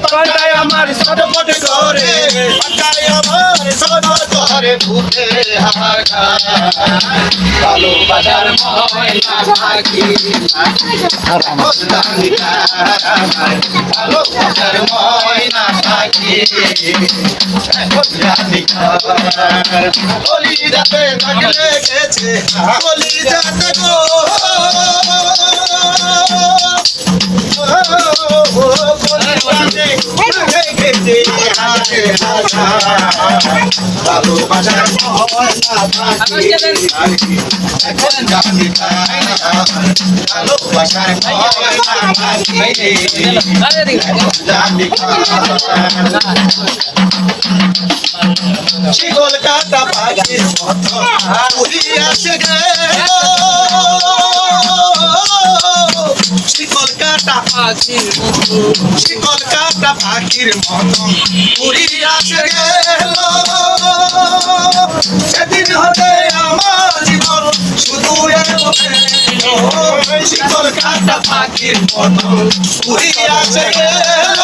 পাতায় আমার সদপট করে পাতায় আমার সদপট করে ভূতে হাহাকার ভালোবাসার ময়না পাখি ভালোবাসার ময়না পাখি বলি যাতে থাকলে গেছে বলি যাতে গো ভালোবাসার ময়না পাখি এখন জানি ভালোবাসার ময়না পাখি জানি শিকল কাটা পাখির মতো উড়িয়াছে গেল শিকল কাটা পাখির মতো শিকল কাটা পাখির মতো উড়িয়াছে গেল সেদিন হতে আমার জীবন শুধু শিকল কাটা পাখির মতো উড়িয়াছে গেল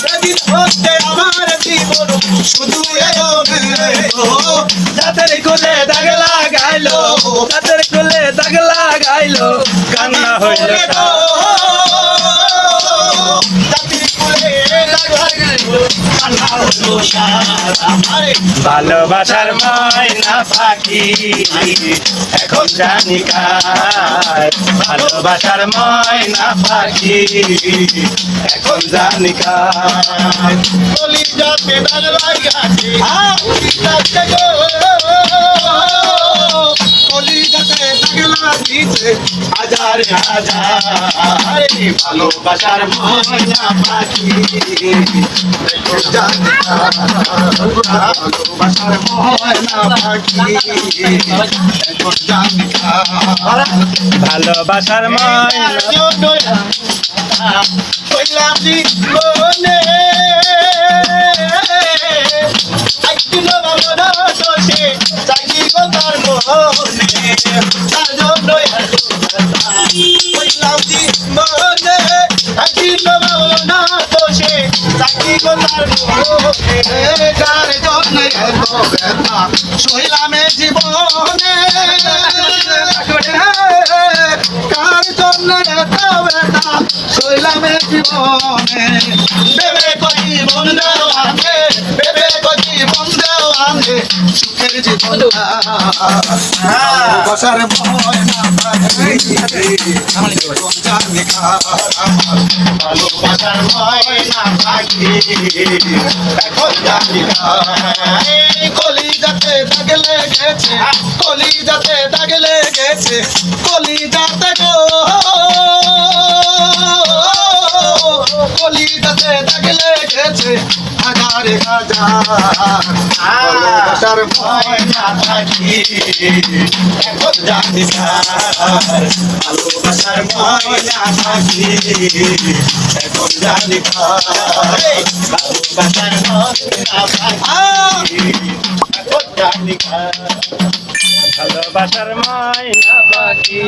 সেদিন হতে আমার জীবন শুধু দাঁতের কোলে দাগ লাগাইলো দাঁতের কোলে দাগ লাগাইলো কান্না হইল ভালোবাসার ময়না পাখি এখন জানি কার ভালোবাসার ময়না পাখি এখন জানি কার বলি যাতে দাগ লাগাইছে হাজার হাজার ভালোবাসার ময়না পাখি ভালোবাসার ময়না পাখি ভালোবাসার ময়না কইলাম জীবনে একদিন ভাবনা দোষে চাকি কথার মনে তার জন্য কইলাম জীবনে একদিন ভাবনা দোষে চাকি কথার মনে তার জন্য এত ব্যথা সইলামে জীবনে কার জন্য এত ব্যথা সইলামে জীবনে বেবে কই জীবন দেওয়ানে বেবে কই জীবন দেওয়ানে সুখের জীবন ভালোবাসার ময়না পাখি ভালোবাসার ময়না পাখি এখন জানি কলি যাতে দাগ লেগেছে কলি যাতে দাগ লেগেছে কলি যাতে গো কলি যাতে দাগ লেগেছে হাজার হাজার ভালোবাসার ময়না পাখি এখন জানি ভালোবাসার ময়না পাখি এখন জানি ভালোবাসার ময়না পাখি এখন জানি ভালোবাসার ময়না পাখি